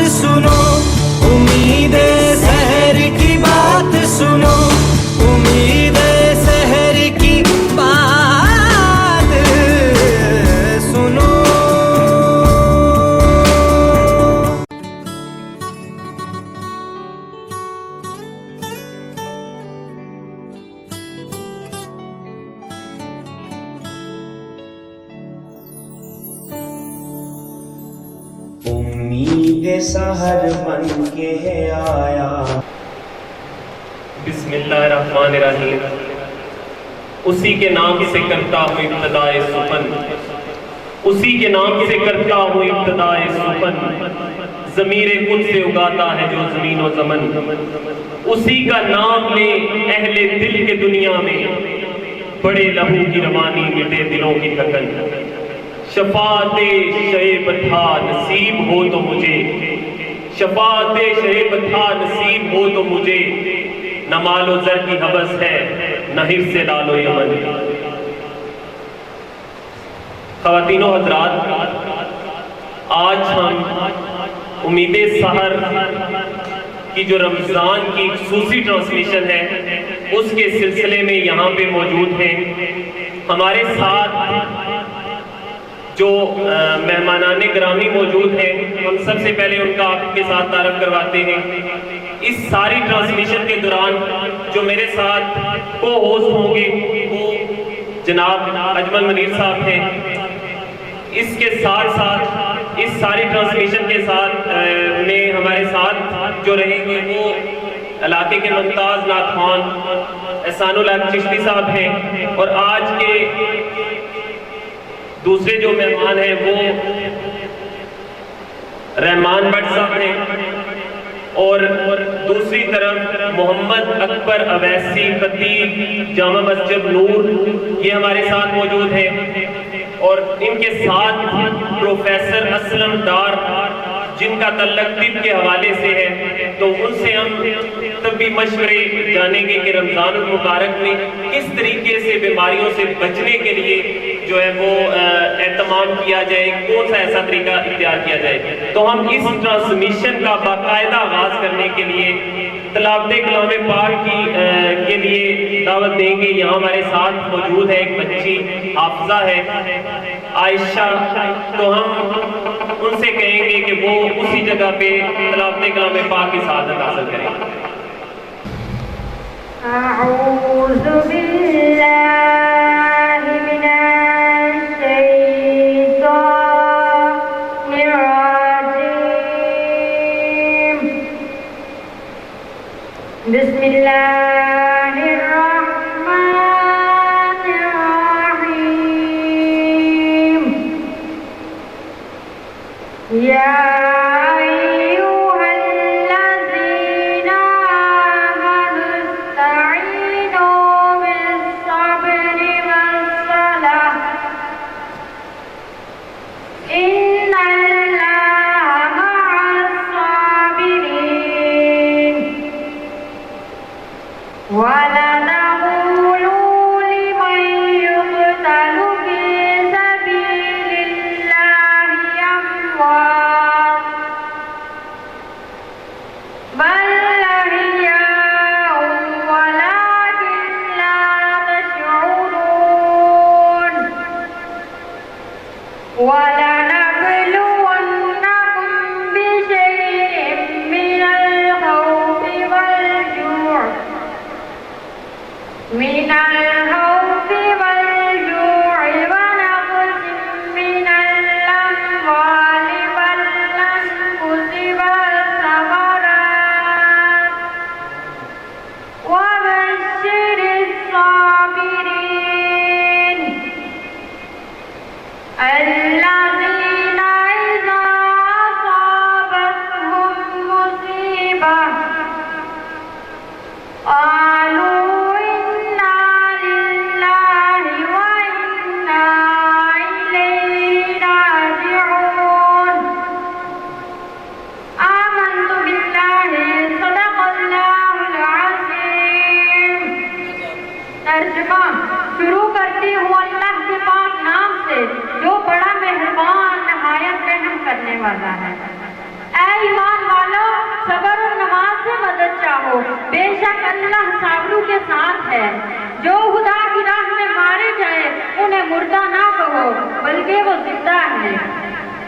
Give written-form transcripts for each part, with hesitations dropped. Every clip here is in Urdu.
سنو، امید سحر کی بات سنو، امید سحر کی بات سنو۔ امید سحر بن کے آیا۔ بسم اللہ الرحمن الرحیم۔ اسی کے نام سے کرتا ہوں ابتدائے سخن، اسی کے نام سے کرتا ہوں ابتدائے سخن، ضمیر خود سے اگاتا ہے جو زمین و زمن، اسی کا نام لے اہل دل کے دنیا میں، بڑے لہو کی روانی مٹے دلوں کی تھکن، شفاعت شہ بطحا نصیب ہو تو مجھے، شفاعت شہ بطحا نصیب ہو تو مجھے، نہ مال و زر کی حوث ہے نہ حرص لال و یمن۔ خواتین و حضرات، آج ہم امید سحر کی جو رمضان کی خصوصی ٹرانسمیشن ہے اس کے سلسلے میں یہاں پہ موجود ہیں۔ ہمارے ساتھ جو مہمانان گرامی موجود ہیں، ہم سب سے پہلے ان کا آپ کے ساتھ تعارف کرواتے ہیں۔ اس ساری ٹرانسمیشن کے دوران جو میرے ساتھ کو ہوسٹ ہوں گے وہ جناب اجمل منیر صاحب ہیں۔ اس کے ساتھ ساتھ اس ساری ٹرانسمیشن کے ساتھ میں ہمارے ساتھ جو رہیں گے وہ علاقے کے ممتاز نعت خوان احسان الحق چشتی صاحب ہیں، اور آج کے دوسرے جو مہمان ہیں وہ رحمان بٹ صاحب ہیں، اور دوسری طرف محمد اکبر اویسی خطیب جامع مسجد نور یہ ہمارے ساتھ موجود ہیں، اور ان کے ساتھ پروفیسر اسلم ڈار جن کا تعلق طب کے حوالے سے ہے، تو ان سے ہم طبی مشورے جانیں گے کہ رمضان المبارک میں کس طریقے سے بیماریوں سے بچنے کے لیے جو ہے وہ اہتمام کیا جائے، کون سا ایسا طریقہ اختیار کیا جائے۔ تو ہم اس ٹرانسمیشن کا باقاعدہ آغاز کرنے کے لیے تلاوت کلام پاک کے لیے دعوت دیں گے۔ یہاں ہمارے ساتھ موجود ہے ایک بچی حافظہ ہے عائشہ، تو ہم ان سے کہیں گے کہ وہ اسی جگہ پہ تلاوت کلام پاک کی سعادت حاصل کریں۔ اعوذ باللہ من الشیطان الرجیم، بسم اللہ الرحمن الرحیم، یا ترجمہ شروع کرتی ہوں اللہ کے پاک نام سے جو بڑا مہربان اللہ صابروں کے ساتھ ہے۔ جو خدا کی راہ میں مارے جائے انہیں مردہ نہ کہو بلکہ وہ زندہ ہے۔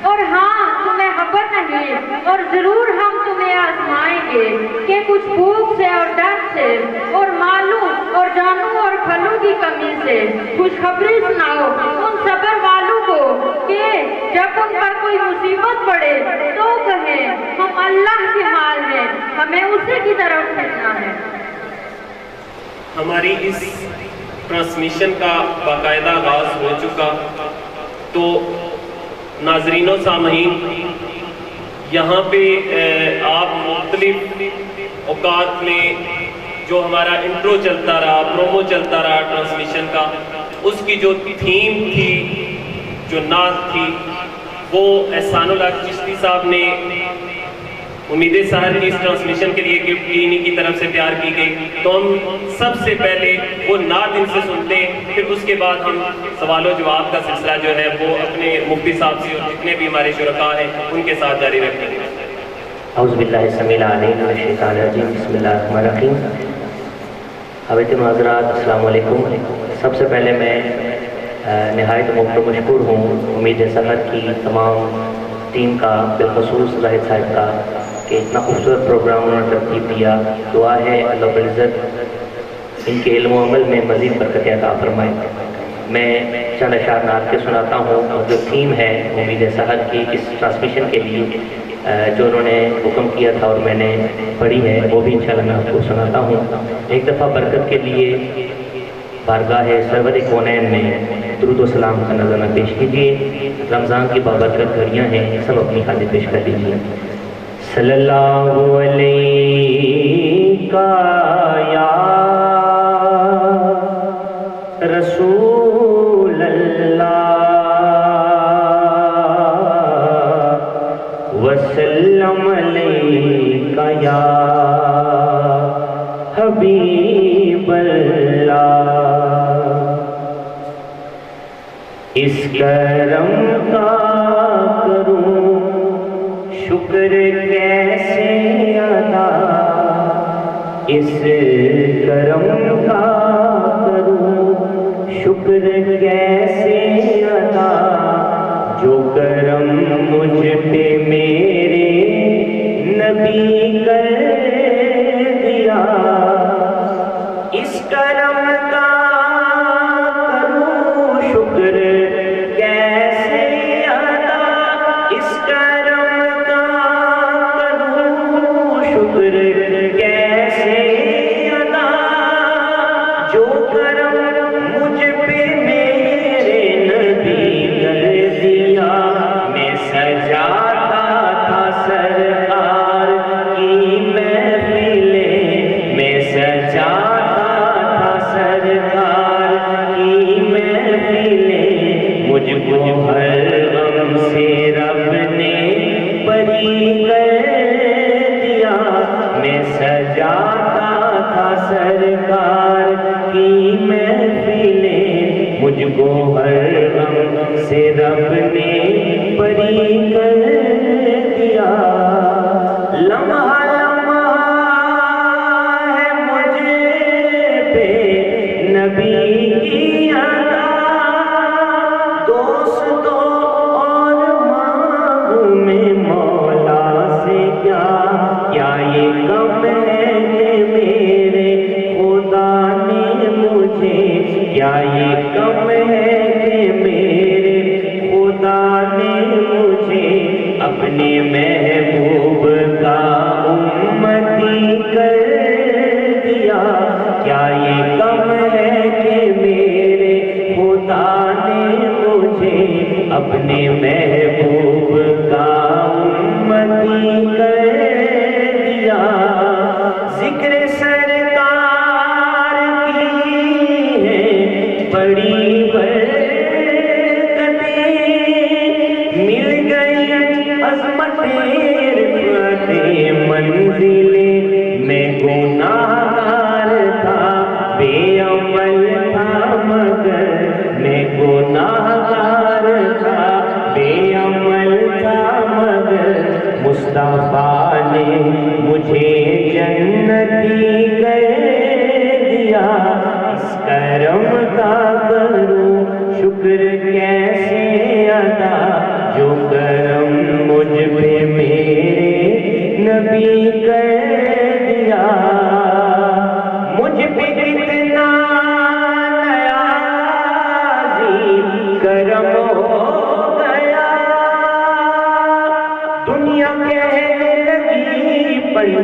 اور ہاں تمہیں خبر نہیں، اور ضرور ہم تمہیں آزمائیں گے کہ کچھ بھوک سے اور ڈر سے اور مالوں اور جانوں اور پھلوں کی کمی سے خوشخبری سناؤ ان صبر والوں کو کہ جب ان پر کوئی مصیبت پڑے تو کہیں ہم اللہ کے مال ہیں، ہمیں اسی کی طرف پھرنا ہے۔ ہماری اس ٹرانسمیشن کا باقاعدہ آغاز ہو چکا، تو ناظرین و سامعین یہاں پہ آپ مختلف اوقات میں جو ہمارا انٹرو چلتا رہا، پرومو چلتا رہا ٹرانسمیشن کا، اس کی جو تھیم تھی، جو نعت تھی، وہ احسان الحق چشتی صاحب نے امید سحر کی اس ٹرانسمیشن کے لیے گفٹ کی، انہی کی طرف سے تیار کی گئی۔ تو ہم سب سے پہلے وہ نعت ان سے سنتے ہیں، پھر اس کے بعد ہم سوال و جواب کا سلسلہ جو ہے وہ اپنے مفتی صاحب سے اور جتنے بھی ہمارے شرکاء ہیں ان کے ساتھ جاری رکھتے ہیں۔ اعوذ باللہ السمیع العلیم من الشیطان الرجیم، بسم اللہ الرحمن الرحیم۔ حضرت معذرات، السلام علیکم۔ سب سے پہلے میں نہایت مشکور ہوں امید سحر کی تمام ٹیم کا، بالخصوص زاہد صاحب کا، کہ اتنا خوبصورت پروگرام انہوں نے ترتیب دیا۔ دعا ہے اللہ رب العزت ان کے علم و عمل میں مزید برکت عطا فرمائے۔ میں چند اشعار نعت کے سناتا ہوں، اور جو تھیم ہے امید سحر کی اس ٹرانسمیشن کے لیے جو انہوں نے حکم کیا تھا اور میں نے پڑھی ہے، وہ بھی انشاءاللہ میں آپ کو سناتا ہوں۔ ایک دفعہ برکت کے لیے بارگاہ سرور کونین میں درود و سلام کا نذرانہ پیش کیجیے۔ رمضان کی بابرکت گھڑیاں ہیں، سب اپنی حاضر پیش کر دیجیے۔ صلی اللہ علیہ یا رسول اللہ وسلم علیہ یا حبیب اللہ۔ اس کرم کا کروں شکر کیسے ادا، اس کرم کا کروں شکر کیسے ادا، جو کرم مجھ پہ میرے نبی کر دیا۔ اس کرم کا کروں شکر کیسے ادا، اس کرم کا کروں شکر کیسے ادا، جو کرم مجھ پہ میرے نبی کر دیا۔ میں سجاتا تھا سرکار کی محفلیں، میں سجاتا تھا سرکار کی محفلیں، مجھ کو ہر غم سے رب نے بری کر دیا۔ میں سجاتا تھا سرکار کی محفلیں، مجھ کو ہر غم سے رب نے بری کر دیا۔ لمحہ لمحہ ہے مجھ پہ نبی کی ادا، دوستوں اور مانگوں میں مولا سے کیا یہ کم ہے کہ میرے خدا نے مجھے، کیا یہ کم ہے کہ میرے خدا نے مجھے اپنے محبوب کا امتی کر دیا۔ کیا یہ کم ہے کہ میرے خدا نے مجھے اپنے محبوب کا امتی کر دیا۔ ذکر سرکار کی ہے بڑی برکتیں، مل گئی عظمتیں رفعتیں منزلیں، میں گناہگار تھا بے عمل تھا مگر، میں گناہگار تھا بے عمل تھا مگر، مصطفیٰ نے مجھے جنتی کر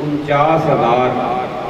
49,000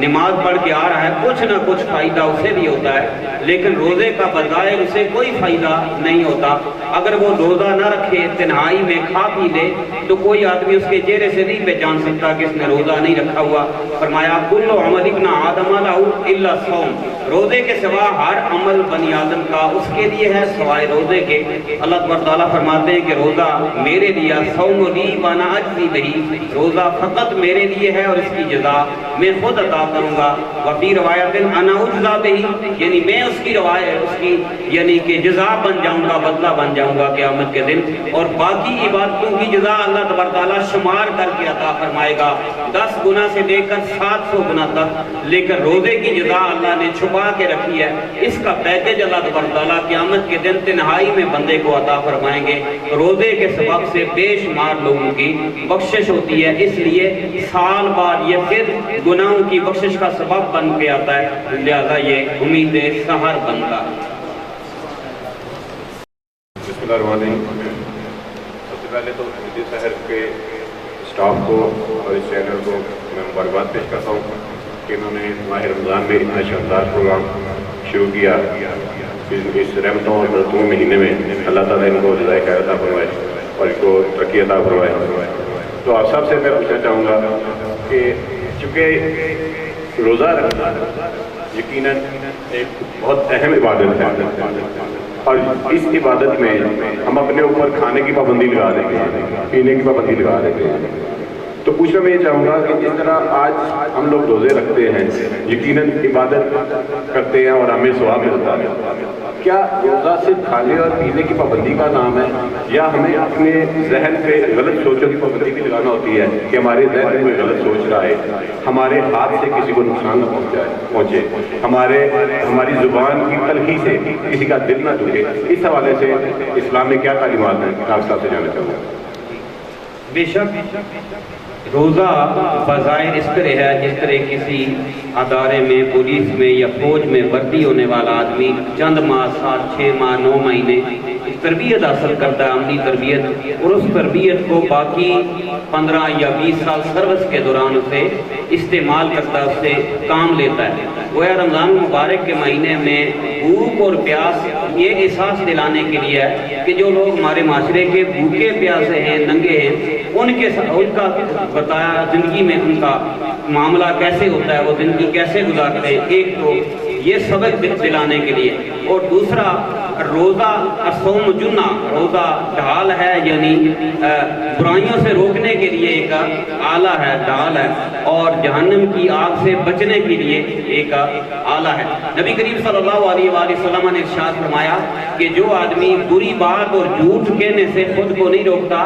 نماز پڑھ کے آ رہا ہے، کچھ نہ کچھ فائدہ اسے بھی ہوتا ہے، لیکن روزے کا بظاہر اسے کوئی فائدہ نہیں ہوتا۔ اگر وہ روزہ نہ رکھے، تنہائی میں کھا پی لے، تو کوئی آدمی اس کے چہرے سے نہیں پہچان سکتا کہ اس نے روزہ نہیں رکھا ہوا۔ فرمایا کل عمل ابن آدم لہ الا الصوم، روزے کے سوا ہر عمل بنی آدم کا اس کے لیے ہے سوائے روزے کے۔ اللہ تبارک تعالیٰ فرماتے ہیں کہ روزہ میرے لیے، صوم لی وانا اجزی بہ، روزہ فقط میرے لیے ہے اور اس کی جزا میں خود عطا کروں گا۔ وفی روایت انا اجزا بہ، یعنی میں اس کی روایت، اس کی یعنی کہ جزا بن جاؤں گا، بدلہ بن جاؤں گا قیامت کے دن، اور باقی عبادتوں کی جزا اللہ تبارک تعالیٰ شمار کر کے عطا فرمائے گا، 10 گنا سے لے کر 700 گنا تک، لیکن روزے کی جزا اللہ نے چھپا کے رکھی ہے۔ اس کا پیکج اللہ تبارک تعالیٰ قیامت کے دن تنہائی میں بندے کو عطا فرمائیں گے۔ روزے کے سبب سے بے شمار لوگوں کی بخشش ہوتی ہے، اس لیے سال بعد یہ پھر گناہوں کی بخشش کا سبب بن کے آتا ہے، لہذا یہ امید سحر بنتا ہے۔ بسم اللہ الرحمن الرحیم۔ سب سے پہلے تو امید سحر کے اسٹاف کو اور اس چینل کو میں مبارکباد پیش کرتا ہوں کہ انہوں نے ماہ رمضان میں اتنا شاندار پروگرام شروع کیا۔ اس رحمتوں اور برکتوں کے مہینے میں اللہ تعالیٰ ان کو جزائے خیر عطا فرمائے اور ان کو ترقی عطا فرمائے۔ تو آپ سب سے میں پوچھنا چاہوں گا کہ چونکہ روزہ رکھنا یقیناً ایک بہت اہم عبادت ہے، اور اس عبادت میں ہم اپنے اوپر کھانے کی پابندی لگا دیتے ہیں، پینے کی پابندی لگا دیتے ہیں۔ تو پوچھنا میں یہ چاہوں گا کہ جس طرح آج ہم لوگ روزے رکھتے ہیں، یقیناً عبادت کرتے ہیں اور ہمیں ثواب ملتا ہے، کیا روزہ صرف کھانے اور پینے کی پابندی کا نام ہے، یا ہمیں اپنے ذہن پہ غلط سوچوں کی پابندی بھی لگانا ہوتی ہے کہ ہمارے ذہن میں غلط سوچ رہا ہے، ہمارے ہاتھ سے کسی کو نقصان نہ پہنچے، ہماری زبان کی تلخی سے کسی کا دل نہ دکھے؟ اس حوالے سے اسلام میں کیا تعلیمات ہیں، آپ صاحب سے جاننا چاہوں گا۔ بے شک روزہ بظاہر اس طرح ہے جس طرح کسی ادارے میں، پولیس میں یا فوج میں بھرتی ہونے والا آدمی چند ماہ، 7، 6 ماہ، 9 مہینے تربیت حاصل کرتا ہے، عملی تربیت، اور اس تربیت کو باقی 15 یا 20 سال سروس کے دوران اسے استعمال کرتا ہے، اس سے کام لیتا ہے۔ گویا رمضان مبارک کے مہینے میں بھوک اور پیاس یہ احساس دلانے کے لیے ہے کہ جو لوگ ہمارے معاشرے کے بھوکے پیاسے ہیں، ننگے ہیں، ان کا بتایا زندگی میں ان کا معاملہ کیسے ہوتا ہے، وہ زندگی کیسے گزارتے ہیں، ایک تو یہ سبق دلانے کے لیے، اور دوسرا روزہ الصوم جنہ، روزہ ڈھال ہے، یعنی برائیوں سے روکنے کے لیے ایک آلہ ہے، ڈھال ہے، اور جہنم کی آگ سے بچنے کے لیے ایک آلہ ہے۔ نبی کریم صلی اللہ علیہ وآلہ وسلم نے ارشاد فرمایا کہ جو آدمی بری بات اور جھوٹ کہنے سے خود کو نہیں روکتا،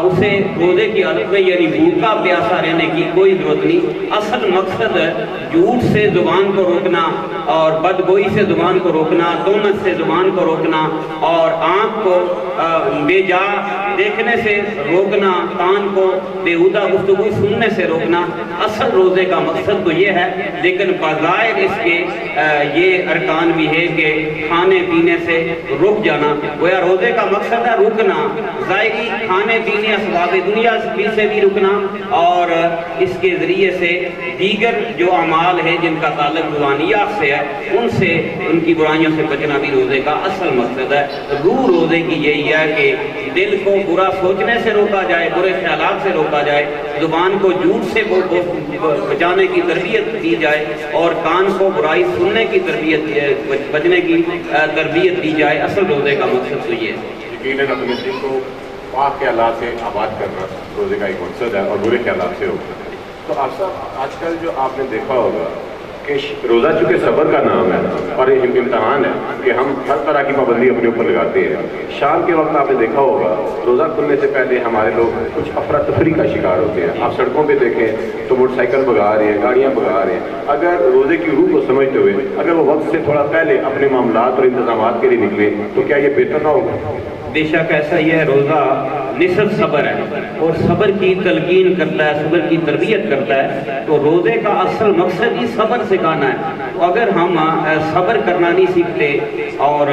اسے روزے کی حالت میں یعنی بھوکا پیاسا رہنے کی کوئی ضرورت نہیں۔ اصل مقصد جھوٹ سے زبان کو روکنا، اور بدگوئی سے زبان کو روکنا، تہمت سے زبان کو روکنا، اور آنکھ کو بے جا دیکھنے سے روکنا، کان کو بےہودہ گفتگو سننے سے روکنا، اصل روزے کا مقصد تو یہ ہے۔ لیکن بظاہر اس کے یہ ارکان بھی ہے کہ کھانے پینے سے رک جانا، گویا روزے کا مقصد ہے رکنا، ظاہری کھانے پینے اسباب دنیا سے بھی رکنا، اور اس کے ذریعے سے دیگر جو اعمال ہیں جن کا تعلق روحانیات سے ہے، ان سے، ان کی برائیوں سے بچنا بھی روزے کا اصل مقصد ہے۔ روح روزے کی یہی ہے کہ دل کو برا سوچنے سے روکا جائے، برے خیالات سے روکا جائے، زبان کو جھوٹ سے بچانے کی تربیت دی جائے، اور کان کو برائی سننے کی تربیت، بچنے کی تربیت دی جائے۔ اصل روزے کا مقصد تو یہ ہے۔ یقیناً اپنے دل کو پاک خیالات سے آباد کرنا روزے کا ایک مقصد ہے، اور برے خیالات سے روکنا۔ تو آپ صاحب آج کل جو آپ نے دیکھا ہوگا کہ روزہ چونکہ صبر کا نام ہے اور امتحان ہے کہ ہم ہر طرح کی پابندی اپنے اوپر لگاتے ہیں، شام کے وقت آپ نے دیکھا ہوگا روزہ کھلنے سے پہلے ہمارے لوگ کچھ افراتفری کا شکار ہوتے ہیں۔ آپ سڑکوں پہ دیکھیں تو موٹر سائیکل بھگا رہے ہیں، گاڑیاں بھگا رہے ہیں۔ اگر روزے کی روح کو سمجھتے ہوئے اگر وہ وقت سے تھوڑا پہلے اپنے معاملات اور انتظامات کے لیے نکلے تو کیا یہ بہتر نہ ہوگا؟ بے شک ایسا ہی ہے، روزہ نصف صبر ہے اور صبر کی تلقین کرتا ہے، صبر کی تربیت کرتا ہے۔ تو روزے کا اصل مقصد ہی صبر سکھانا ہے۔ تو اگر ہم صبر کرنا نہیں سیکھتے اور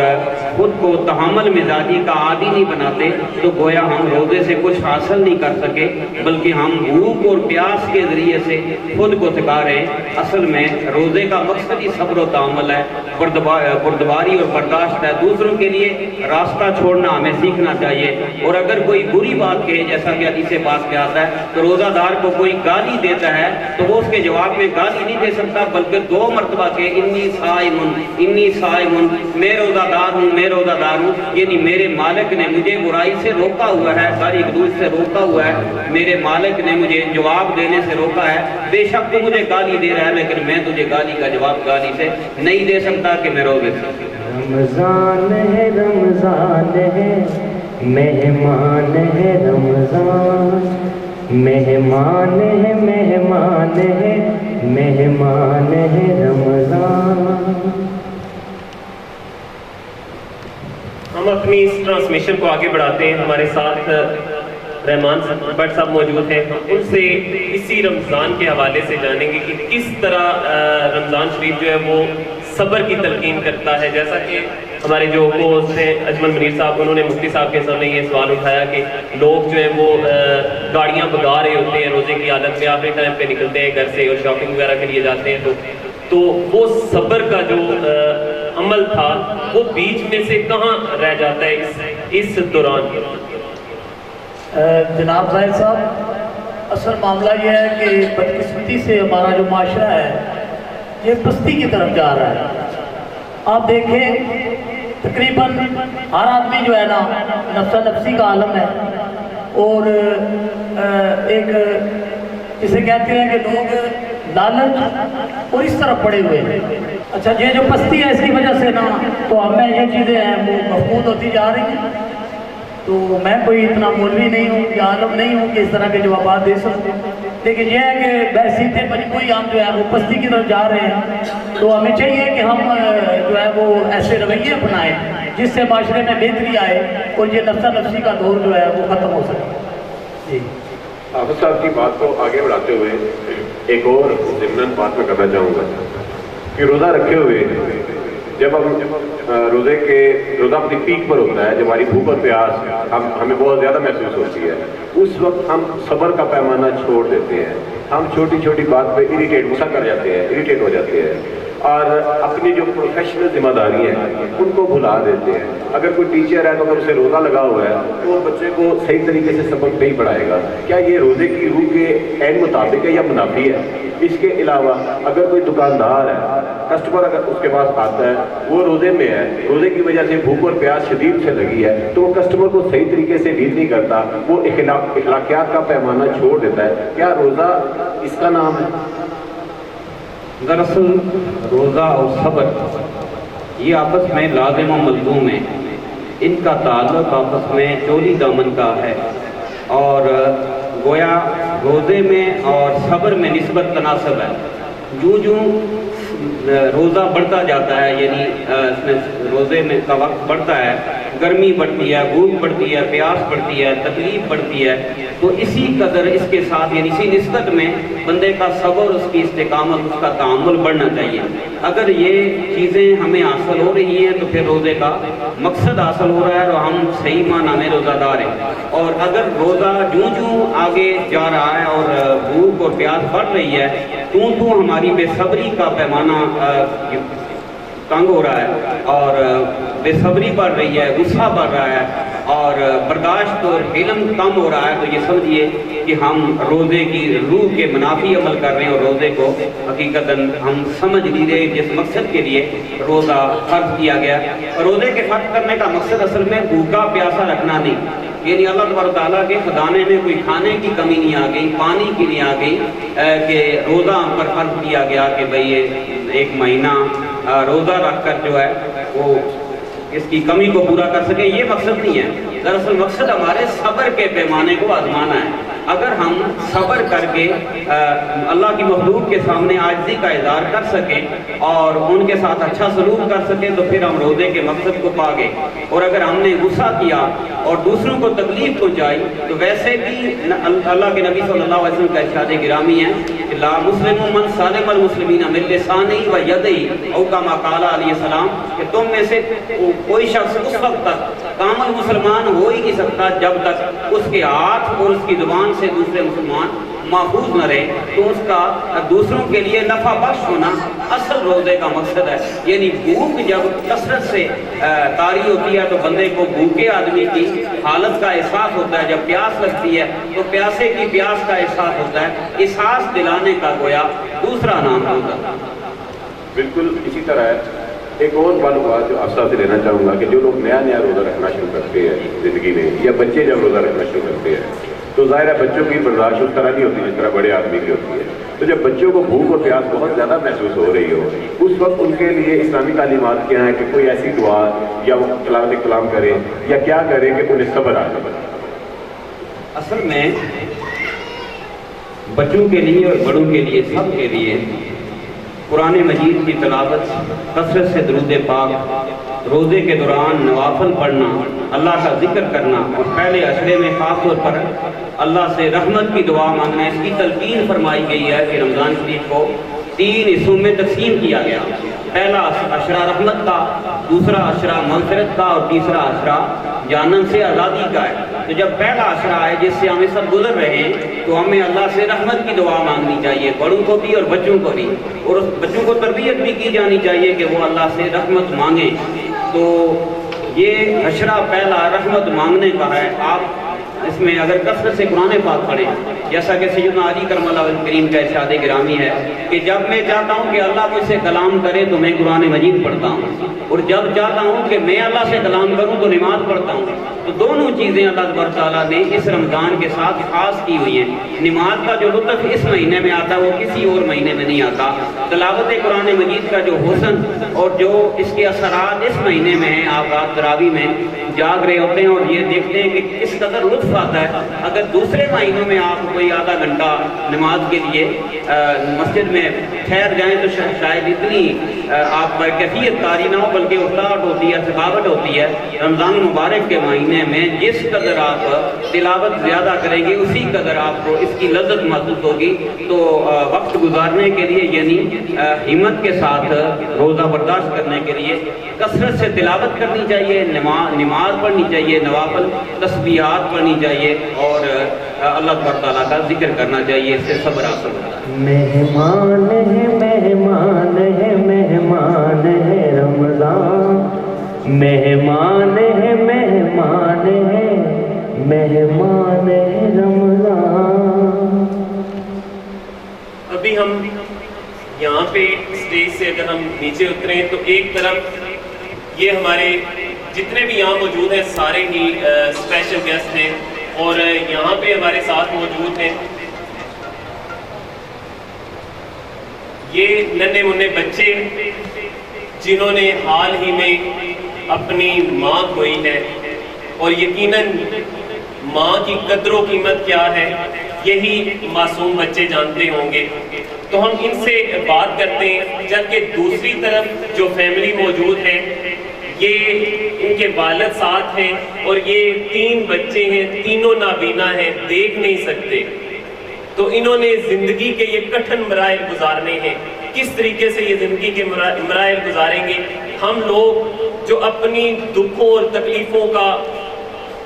خود کو تحمل مزاجی کا عادی نہیں بناتے تو گویا ہم روزے سے کچھ حاصل نہیں کر سکے، بلکہ ہم بھوک اور پیاس کے ذریعے سے خود کو تھکا رہے ہیں۔ اصل میں روزے کا مقصد ہی صبر و تحمل ہے، بردباری اور برداشت ہے۔ دوسروں کے لیے راستہ چھوڑنا ہمیں سیکھنا چاہیے، اور اگر کوئی بری بات کہے جیسا کہ حدیث پاک میں آتا ہے تو روزہ دار کو کوئی گالی دیتا ہے تو وہ اس کے جواب میں گالی نہیں دے سکتا، بلکہ 2 مرتبہ کہ انی صائم، میں روزہ دار ہوں، میں روزہ دار ہوں، یعنی میرے مالک نے مجھے برائی سے روکا ہوا ہے، گالی گلوچ سے روکا ہوا ہے، میرے مالک نے مجھے جواب دینے سے روکا ہے۔ بے شک تو مجھے گالی دے رہا ہے لیکن میں تجھے گالی کا جواب گالی سے نہیں دے سکتا کہ میں روزے سے۔ رمضان ہے رمضان ہے مہمان ہے رمضان، مہمان ہے مہمان ہے مہمان ہے رمضان۔ ہم اپنی اس ٹرانسمیشن کو آگے بڑھاتے ہیں۔ ہمارے ساتھ رحمان بٹ صاحب موجود ہیں، ہم ان سے اسی رمضان کے حوالے سے جانیں گے کہ کس طرح رمضان شریف جو ہے وہ صبر کی تلقین کرتا ہے۔ جیسا کہ ہمارے جو ہوسٹ ہیں اجمل منیر صاحب، انہوں نے مفتی صاحب کے سامنے یہ سوال اٹھایا کہ لوگ جو ہے وہ گاڑیاں بگا رہے ہوتے ہیں روزے کی حالت میں، آخری ٹائم پہ نکلتے ہیں گھر سے اور شاپنگ وغیرہ کے لیے جاتے ہیں، تو وہ صبر کا جو عمل تھا وہ بیچ میں سے کہاں رہ جاتا ہے اس دوران؟ جناب ظاہر صاحب، اصل معاملہ یہ ہے کہ بدقسمتی سے ہمارا جو معاشرہ ہے یہ پستی کی طرف جا رہا ہے۔ آپ دیکھیں تقریباً ہر آدمی جو ہے نا نفسا نفسی کا عالم ہے، اور ایک جسے کہتے ہیں کہ لوگ لالچ اور اس طرف پڑے ہوئے ہیں۔ اچھا، یہ جو پستی ہے اس کی وجہ سے نا تو ہمیں یہ چیزیں ہیں وہ مفقود ہوتی جا رہی ہیں۔ تو میں کوئی اتنا مولوی نہیں ہوں یا عالم نہیں ہوں کہ اس طرح کے جوابات دے سکوں، لیکن یہ ہے کہ بحثیت مجموعی ہم جو ہے وہ پستی کی طرف جا رہے ہیں، تو ہمیں چاہیے کہ ہم جو ہے وہ ایسے رویے اپنائیں جس سے معاشرے میں بہتری آئے اور یہ نفسا نفسی کا دور جو ہے وہ ختم ہو سکے۔ جی حافظ صاحب کی بات کو آگے بڑھاتے ہوئے ایک اور ضمن بات میں کرنا چاہوں گا کہ روزہ رکھے ہوئے جب ہم روزہ اپنی پیک پر ہوتا ہے، جب ہماری بھوک اور پیاس ہمیں بہت زیادہ محسوس ہوتی ہے، اس وقت ہم صبر کا پیمانہ چھوڑ دیتے ہیں، ہم چھوٹی چھوٹی بات پہ غصہ کر جاتے ہیں، اریٹیٹ ہو جاتے ہیں، اور اپنی جو پروفیشنل ذمہ داری ہیں ان کو بھلا دیتے ہیں۔ اگر کوئی ٹیچر ہے تو اگر اسے روزہ لگا ہوا ہے تو وہ بچے کو صحیح طریقے سے سبق نہیں پڑھائے گا۔ کیا یہ روزے کی روح کے عین مطابق ہے یا منافی ہے؟ اس کے علاوہ اگر کوئی دکاندار ہے، کسٹمر اگر اس کے پاس آتا ہے، وہ روزے میں ہے، روزے کی وجہ سے بھوک اور پیاس شدید سے لگی ہے، تو وہ کسٹمر کو صحیح طریقے سے ڈیل نہیں کرتا، وہ اخلاقیات کا پیمانہ چھوڑ دیتا ہے۔ کیا روزہ اس کا نام ہے؟ دراصل روزہ اور صبر یہ آپس میں لازم و ملزوم ہیں، ان کا تعلق آپس میں چولی دامن کا ہے، اور گویا روزے میں اور صبر میں نسبت تناسب ہے۔ جو روزہ بڑھتا جاتا ہے، یعنی اس میں روزے میں کا وقت بڑھتا ہے، گرمی بڑھتی ہے، بھوک بڑھتی ہے، پیاس بڑھتی ہے، تکلیف بڑھتی ہے، تو اسی قدر اس کے ساتھ یعنی اسی نسبت میں بندے کا صبر، اس کی استقامت، اس کا تعامل بڑھنا چاہیے۔ اگر یہ چیزیں ہمیں حاصل ہو رہی ہیں تو پھر روزے کا مقصد حاصل ہو رہا ہے اور ہم صحیح معنی میں روزہ دار ہیں۔ اور اگر روزہ جوں آگے جا رہا ہے اور بھوک اور پیاس بڑھ رہی ہے تو ہماری بے صبری کا پیمانہ تنگ ہو رہا ہے اور بے صبری بڑھ رہی ہے، غصہ بڑھ رہا ہے اور برداشت اور حلم کم ہو رہا ہے، تو یہ سمجھیے کہ ہم روزے کی روح کے منافی عمل کر رہے ہیں اور روزے کو حقیقتاً ہم سمجھ نہیں رہے جس مقصد کے لیے روزہ فرض کیا گیا۔ اور روزے کے فرض کرنے کا مقصد اصل میں بھوکا پیاسا رکھنا نہیں، یعنی اللہ تبارک تعالیٰ کے خزانے میں کوئی کھانے کی کمی نہیں آ گئی، پانی کی نہیں آ گئی کہ روزہ ہم پر فرض کیا گیا کہ بھئی یہ ایک مہینہ روزہ رکھ کر جو ہے وہ اس کی کمی کو پورا کر سکے، یہ مقصد نہیں ہے۔ دراصل مقصد ہمارے صبر کے پیمانے کو آزمانا ہے اگر ہم صبر کر کے اللہ کی مخلوق کے سامنے عاجزی کا اظہار کر سکیں اور ان کے ساتھ اچھا سلوک کر سکیں تو پھر ہم روزے کے مقصد کو پا گئے. اور اگر ہم نے غصہ کیا اور دوسروں کو تکلیف پہنچائی تو ویسے بھی اللہ کے نبی صلی اللہ علیہ وسلم کا ارشاد گرامی ہے کہ لا مسلم من سالم المسلمین من لسانہ و یدہ او کما قال علیہ السلام، کہ تم میں سے کوئی شخص اس وقت تک کامل مسلمان ہو ہی نہیں سکتا جب تک اس کے ہاتھ اور اس کی زبان سے دوسرے مسلمان محفوظ نہ رہے. تو اس کا دوسروں کے لیے نفع بخش ہونا اصل روزے کا مقصد ہے. یعنی بھوک جب کثرت سے طاری ہوتی ہے تو بندے کو بھوکے آدمی کی حالت کا احساس ہوتا ہے. جب پیاس لگتی ہے تو پیاسے کی پیاس کا احساس ہوتا ہے. احساس دلانے کا گویا دوسرا نام روزہ. بالکل اسی طرح ہے. ایک اور معلومات جو آپ سے لینا چاہوں گا کہ جو لوگ نیا روزہ رکھنا شروع کرتے ہیں زندگی میں، یا بچے جب روزہ رکھنا شروع کرتے ہیں تو ظاہر ہے بچوں کی برداشت اس طرح نہیں ہوتی جس طرح بڑے آدمی کی ہوتی ہے. تو جب بچوں کو بھوک اور پیاس بہت زیادہ محسوس ہو رہی ہو اس وقت ان کے لیے اسلامی تعلیمات کیا ہیں کہ کوئی ایسی دعا یا وہ تلاوت کلام کرے یا کیا کرے کہ انہیں صبر آ جائے؟ اصل میں بچوں کے لیے اور بڑوں کے لیے سب کے لیے قرآن مجید کی تلاوت، کثرت سے درود پاک، روزے کے دوران نوافل پڑھنا، اللہ کا ذکر کرنا اور پہلے عشرے میں خاص طور پر اللہ سے رحمت کی دعا مانگنا، اس کی تلقین فرمائی گئی ہے کہ رمضان شریف کو 3 حصوں میں تقسیم کیا گیا. پہلا عشرہ رحمت کا، دوسرا عشرہ مغفرت کا اور تیسرا عشرہ جہنم سے آزادی کا ہے. تو جب پہلا عشرہ ہے جس سے ہمیں سب گزر رہے ہیں تو ہمیں اللہ سے رحمت کی دعا مانگنی چاہیے، بڑوں کو بھی اور بچوں کو بھی. اور بچوں کو تربیت بھی کی جانی چاہیے کہ وہ اللہ سے رحمت مانگیں. تو یہ عشرہ پہلا رحمت مانگنے کا ہے. آپ اس میں اگر کثرت سے قرآن پاک پڑھیں، جیسا کہ سیدنا علی کرم اللہ وجہ کریم کا ارشاد گرامی ہے کہ جب میں چاہتا ہوں کہ اللہ مجھ سے کلام کرے تو میں قرآن مجید پڑھتا ہوں، اور جب چاہتا ہوں کہ میں اللہ سے کلام کروں تو نماز پڑھتا ہوں. تو دونوں چیزیں اللہ تبارک تعالیٰ نے اس رمضان کے ساتھ خاص کی ہوئی ہیں. نماز کا جو لطف اس مہینے میں آتا ہے وہ کسی اور مہینے میں نہیں آتا. تلاوت قرآن مجید کا جو حسن اور جو اس کے اثرات اس مہینے میں ہیں. آپ رات تراویح میں جاگ رہے ہوتے ہیں اور یہ دیکھتے ہیں کہ کس قدر لطف آتا ہے. اگر دوسرے مہینوں میں آپ کوئی آدھا گھنٹہ نماز کے لیے مسجد میں ٹھہر جائیں تو شاید اتنی آپ پر کیفیت طاری نہ ہو، بلکہ اکتاہٹ ہوتی ہے، تھکاوٹ ہوتی ہے. رمضان مبارک کے مہینے میں جس قدر آپ تلاوت زیادہ کریں گے اسی قدر آپ کو اس کی لذت محسوس ہوگی. تو وقت گزارنے کے لیے یعنی ہمت کے ساتھ روزہ برداشت کرنے کے لیے کثرت سے تلاوت کرنی چاہیے، نماز پڑھنی چاہیے، نوافل تسبیحات پڑھنی چاہیے اور اللہ تعالیٰ کا ذکر کرنا چاہیے. اس سے صبر حاصل ہوتا ہے. مہمان ہے مہمان ہے مہمان ہے رمضان، مہمان ہے مہمان ہے مہمان ہے رمضان. ابھی ہم یہاں پہ اسٹیج سے اگر ہم نیچے اتریں تو ایک طرف یہ ہمارے جتنے بھی یہاں موجود ہیں سارے ہی اسپیشل گیسٹ ہیں اور یہاں پہ ہمارے ساتھ موجود ہیں یہ ننھے منھے بچے جنہوں نے حال ہی میں اپنی ماں کھوئی ہے اور یقیناً ماں کی قدر و قیمت کیا ہے یہی معصوم بچے جانتے ہوں گے. تو ہم ان سے بات کرتے ہیں، جبکہ دوسری طرف جو فیملی موجود ہے یہ ان کے والد ساتھ ہیں اور یہ 3 بچے ہیں، تینوں نابینا ہیں، دیکھ نہیں سکتے. تو انہوں نے زندگی کے یہ کٹھن مراحل گزارنے ہیں. کس طریقے سے یہ زندگی کے مراحل گزاریں گے؟ ہم لوگ جو اپنی دکھوں اور تکلیفوں کا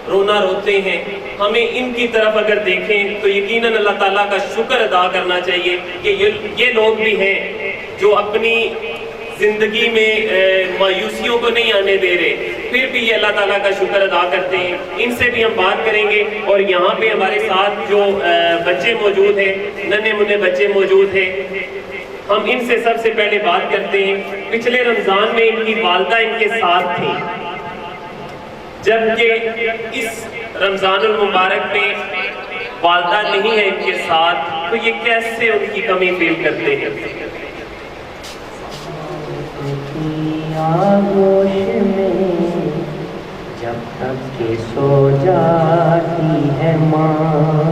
رونا روتے ہیں، ہمیں ان کی طرف اگر دیکھیں تو یقیناً اللہ تعالیٰ کا شکر ادا کرنا چاہیے کہ یہ لوگ بھی ہیں جو اپنی زندگی میں مایوسیوں کو نہیں آنے دے رہے، پھر بھی یہ اللہ تعالیٰ کا شکر ادا کرتے ہیں. ان سے بھی ہم بات کریں گے. اور یہاں پہ ہمارے ساتھ جو بچے موجود ہیں، ننھے منھے بچے موجود ہیں، ہم ان سے سب سے پہلے بات کرتے ہیں. پچھلے رمضان میں ان کی والدہ ان کے ساتھ تھی، جبکہ اس رمضان المبارک میں والدہ نہیں ہے ان کے ساتھ، تو یہ کیسے ان کی کمی فیل کرتے ہیں؟ آغوش میں جب تک کہ سو جاتی ہے ماں،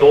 2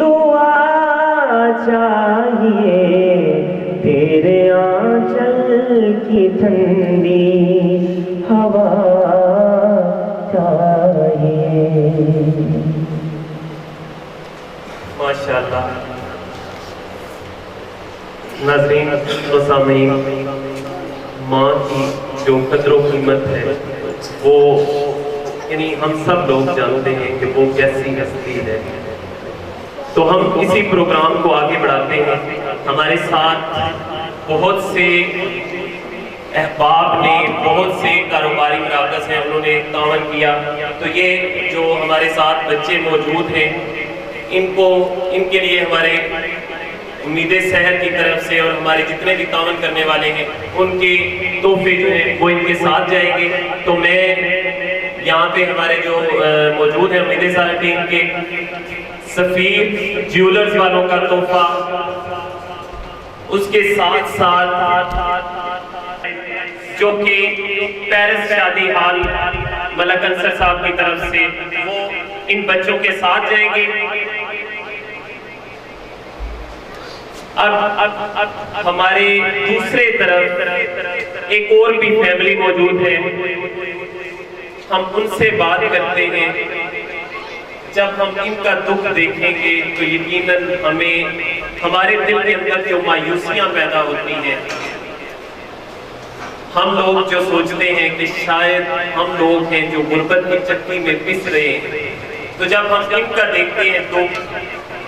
دعا چاہیے، تیرے آنچل کی ٹھنڈی ہوا چاہیے۔ ماشاءاللہ۔ ناظرین و سامعین، ماں کی جو قدر و قیمت ہے وہ یعنی ہم سب لوگ جانتے ہیں کہ وہ کیسی ہستی ہے۔ تو ہم اسی پروگرام کو آگے بڑھاتے ہیں۔ ہمارے ساتھ بہت سے احباب نے، بہت سے کاروباری مراکز ہیں، انہوں نے تعاون کیا۔ تو یہ جو ہمارے ساتھ بچے موجود ہیں، ان کے لیے ہمارے امید سحر کی طرف سے اور ہمارے جتنے بھی تعاون کرنے والے ہیں، ان کے تحفے جو ہیں وہ ان کے ساتھ جائیں گے۔ تو میں یہاں پہ ہمارے جو موجود ہیں امید سحر ٹیم کے سفیر جیولرز والوں کا تحفہ، اس کے ساتھ ساتھ جو کہ پیرس شادی ہال ملک انصر صاحب کی طرف سے، وہ ان بچوں کے ساتھ جائیں گے۔ اب ہمارے دوسرے طرف ایک اور بھی فیملی موجود ہے، ہم ان سے بات کرتے ہیں۔ جب ہم ان کا دکھ دیکھیں گے تو یقیناً ہمارے دل کے اندر جو مایوسیاں پیدا ہوتی ہیں، ہم لوگ جو سوچتے ہیں کہ شاید ہم لوگ ہیں جو غربت کی چکی میں پس رہے ہیں، تو جب ہم ان کا دیکھتے ہیں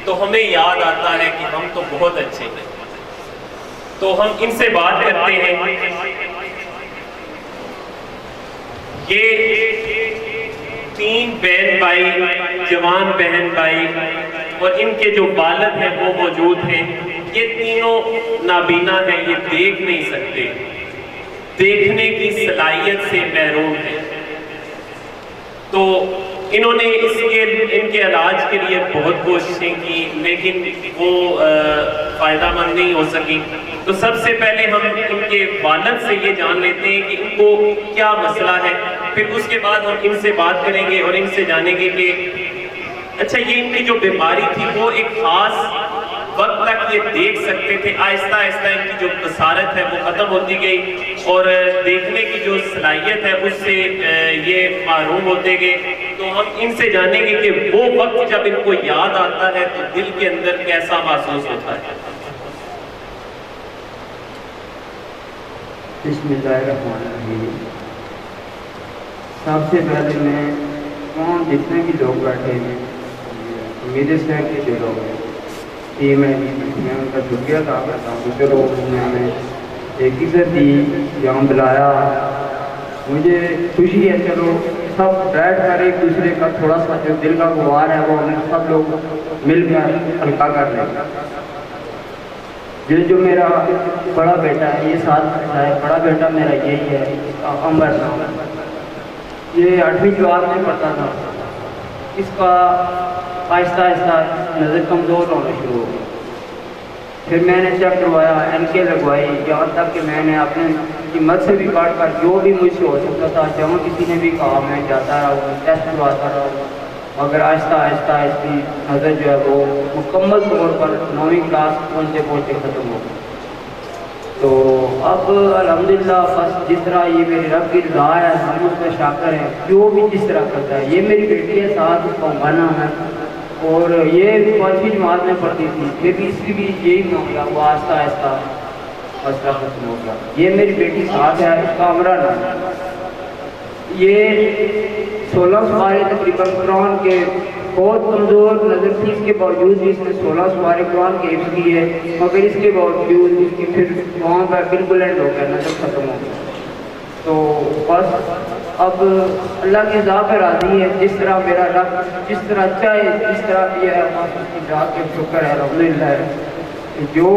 تو ہمیں یاد آتا ہے کہ ہم تو بہت اچھے ہیں۔ تو ہم ان سے بات کرتے ہیں۔ یہ 3 بہن بھائی، جوان بہن بھائی، اور ان کے جو والد ہیں وہ موجود ہیں۔ یہ تینوں نابینا ہیں، یہ دیکھ نہیں سکتے، دیکھنے کی صلاحیت سے محروم ہیں۔ تو انہوں نے ان کے علاج کے لیے بہت کوششیں کی، لیکن وہ فائدہ مند نہیں ہو سکی۔ تو سب سے پہلے ہم ان کے والد سے یہ جان لیتے ہیں کہ ان کو کیا مسئلہ ہے، پھر اس کے بعد ہم ان سے بات کریں گے اور ان سے جانیں گے کہ اچھا یہ ان کی جو بیماری تھی وہ ایک خاص وقت تک یہ دیکھ سکتے تھے، آہستہ آہستہ ان کی جو بصارت ہے وہ ختم ہوتی گئی اور دیکھنے کی جو صلاحیت ہے اس سے یہ محروم ہوتے گئے۔ تو ہم ان سے جانیں گے کہ وہ وقت جب ان کو یاد آتا ہے تو دل کے اندر کیسا محسوس ہوتا ہے۔ بسم اللہ الرحمن الرحیم۔ سب سے پہلے میں جتنے بھی لوگ بیٹھے ہیں، میرے شہر کے جو لوگ ہیں، یہ میں ان کا شکریہ ادا کرتا ہوں کہ چلو انہوں نے ایک عزت دی، یہاں بلایا، مجھے خوشی ہے۔ چلو سب بیٹھ کر ایک دوسرے کا تھوڑا سا جو دل کا غبار ہے وہ ہمیں سب لوگ مل کر ہلکا کر لیں۔ یہ جو میرا بڑا بیٹا ہے، یہ 7 ہے، بڑا بیٹا میرا یہی ہے عمر صاحب، یہ 8ویں جماعت میں پڑھتا تھا۔ اس کا آہستہ آہستہ نظر کمزور ہونا شروع ہو گئی۔ پھر میں نے چیک کروایا، این کے لگوائی، یہاں تک کہ میں نے اپنے ہمت سے بھی کاٹ کر جو بھی مجھ سے ہو سکتا تھا، جہاں کسی نے بھی کہا میں جاتا رہا ہوں، ٹیسٹ کرواتا رہا ہوں، مگر آہستہ آہستہ اس کی نظر جو ہے وہ مکمل طور پر 9ویں کلاس پہنچتے ختم ہو گئی۔ تو اب الحمدللہ بس جس طرح یہ میری رب کی رضا ہے، ہم اس کا شاکر ہیں، جو بھی جس طرح کرتا ہے۔ یہ میری بیٹی ہے، ساتھ اس کا گانا ہے، اور یہ 5ویں جماعت میں پڑھتی تھی، پھر بھی اس کی بھی یہی معاملہ وہ آہستہ آہستہ مسئلہ ختم ہو گیا۔ یہ میری بیٹی ساتھ ہے، اس کا عمرہ نام ہے۔ یہ 16 سپارے تقریباً قرآن کے بہت کمزور نظر تھی، اس کے باوجود بھی اس نے 16 سپارے قرآن کے حفظ کی ہے، مگر اس کے باوجود اس کی پھر وہاں پر بالکل اینڈ ہو گیا، نظر ختم ہو گیا۔ تو بس اب اللہ کی ذات پہ راضی ہے، جس طرح میرا رب جس طرح چاہے جس طرح بھی ہے، بس اس کی ذات کے شکر ہے الحمدللہ ہے، جو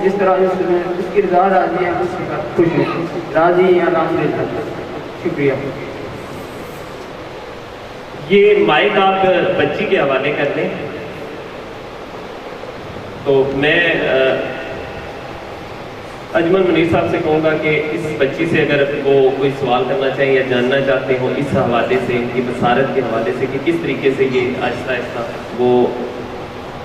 جس طرح اس کی رضا راضی ہے، اس سے خوش ہوں، راضی ہیں الحمدللہ۔ شکریہ۔ یہ مائک آپ بچی کے حوالے کر دیں۔ تو میں اجمل منیر صاحب سے کہوں گا کہ اس بچی سے اگر وہ کوئی سوال کرنا چاہیں یا جاننا چاہتے ہوں اس حوالے سے، ان کی بصارت کے حوالے سے کہ کس طریقے سے یہ آہستہ آہستہ وہ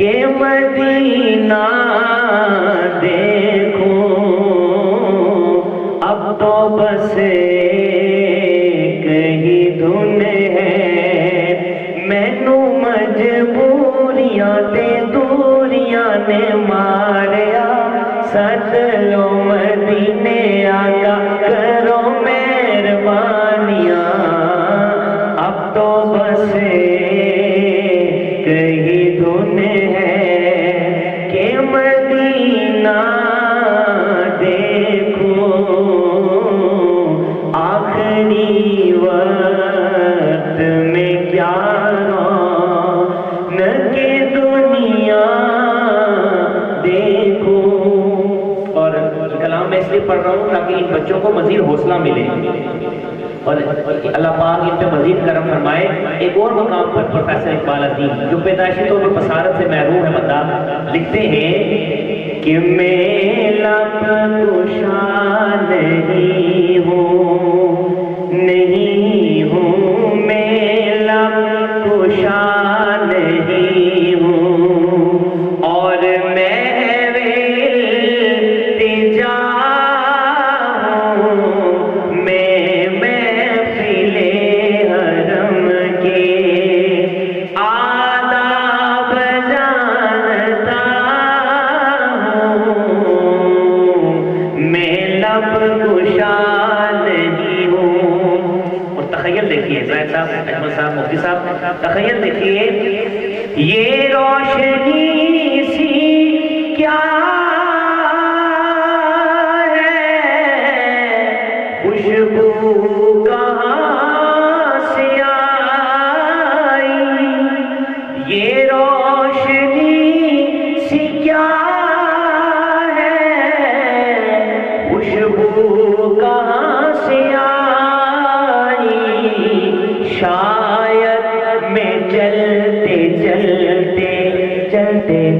کہ مدینہ دیکھو اب تو بس کہیں دھن ہے مینو مجبوریاں تے دوریاں نے ماریا سد لو مدینے آقا کرو مہربانیاں اب تو بس کہیں دھن ہے کہ مدینہ دیکھو آخری وقت میں کیا رونق دنیا دیکھو. اور کلام میں اس لیے پڑھ رہا ہوں تاکہ ان بچوں کو مزید حوصلہ ملے اور اللہ پاک ان پہ مزید کرم فرمائے. ایک اور مقام پر پروفیسر اقبال عظیم جو پیدائشی طور پر بصارت سے محروم ہے بندہ لکھتے ہیں کہ میں لب کشا نہیں ہوں میں لب کشا نہیں ہوں اور میں مفتی صاحب تخیل دیکھیے یہ روشنی سی کیا ہے خوشبو کہاں سے آئی یہ روشنی سی کیا ہے خوشبو کہاں سے آئی شاید میں چلتے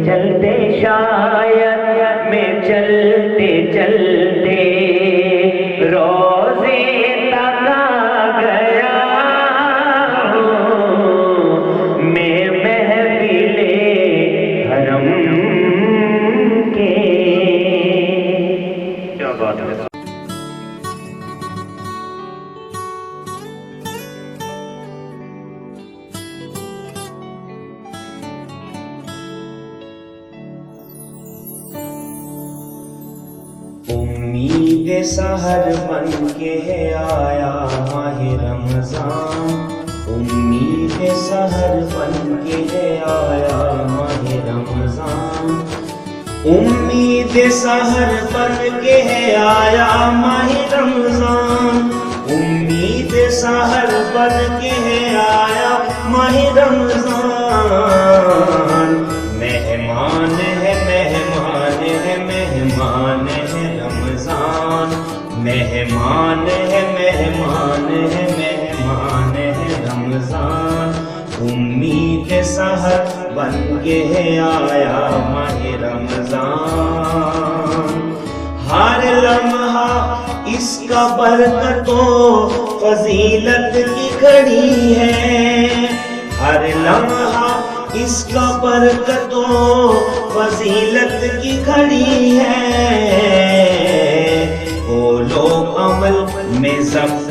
چلتے شاید میں چلتے روزے تک آ گیا میں محفل حرم کے. کیا بات ہے. امید سحر بن کے آیا ماہ رمضان امید سحر بن کے آیا ماہ رمضان امید سحر بن کے آیا ماہ رمضان امید سحر بن کے آیا ماہ رمضان مہمان ہے مہمان ہے مہمان ہے رمضان مہمان ہے مہمان ہے مہمان ہے رمضان امید سحر بن کے آیا ماہ رمضان ہر لمحہ اس کا برکت و فضیلت کی کھڑی ہے ہر لمحہ اس کا برکت و فضیلت کی کھڑی ہے وہ لوگ عمل میں ضبط